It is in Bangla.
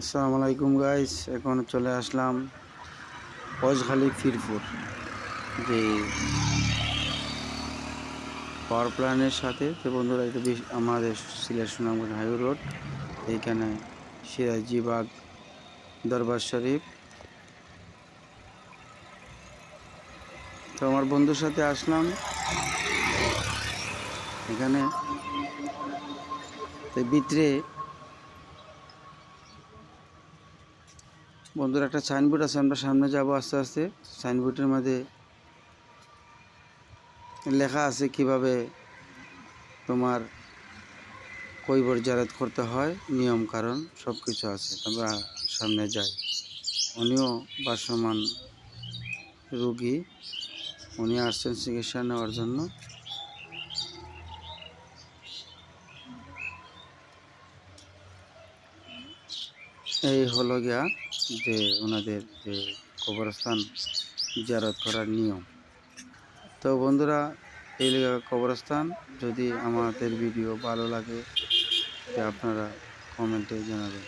আসসালামু আলাইকুম গাইস, এখন চলে আসলাম পজখালি ফিরপুর যে পাওয়ার প্ল্যানের সাথে। তো বন্ধুরা, এটা আমাদের সিলেট সুনামগঞ্জ হাইওয়ে রোড, এইখানে সিরাজিবাগ দরবার শরীফ। তো আমার বন্ধুর সাথে আসলাম এখানে। তো ভিতরে বন্ধুরা একটা সাইনবোর্ড আছে, আমরা সামনে যাবো আস্তে আস্তে। সাইনবোর্ডের মধ্যে লেখা আছে কিভাবে তোমার কইবর জারাত করতে হয়, নিয়ম কারণ সব কিছু আছে। আমরা সামনে যাই। উনিও ভাসমান রুগী, উনি আসছেন চিকিৎসা নেওয়ার জন্য। এই হলো গিয়া যে ওনাদের যে কবরস্থান জিয়ারত করার নিয়ম। তো বন্ধুরা, এই কবরস্থান, যদি আমাদের ভিডিও ভালো লাগে তো আপনারা কমেন্টে জানাবেন।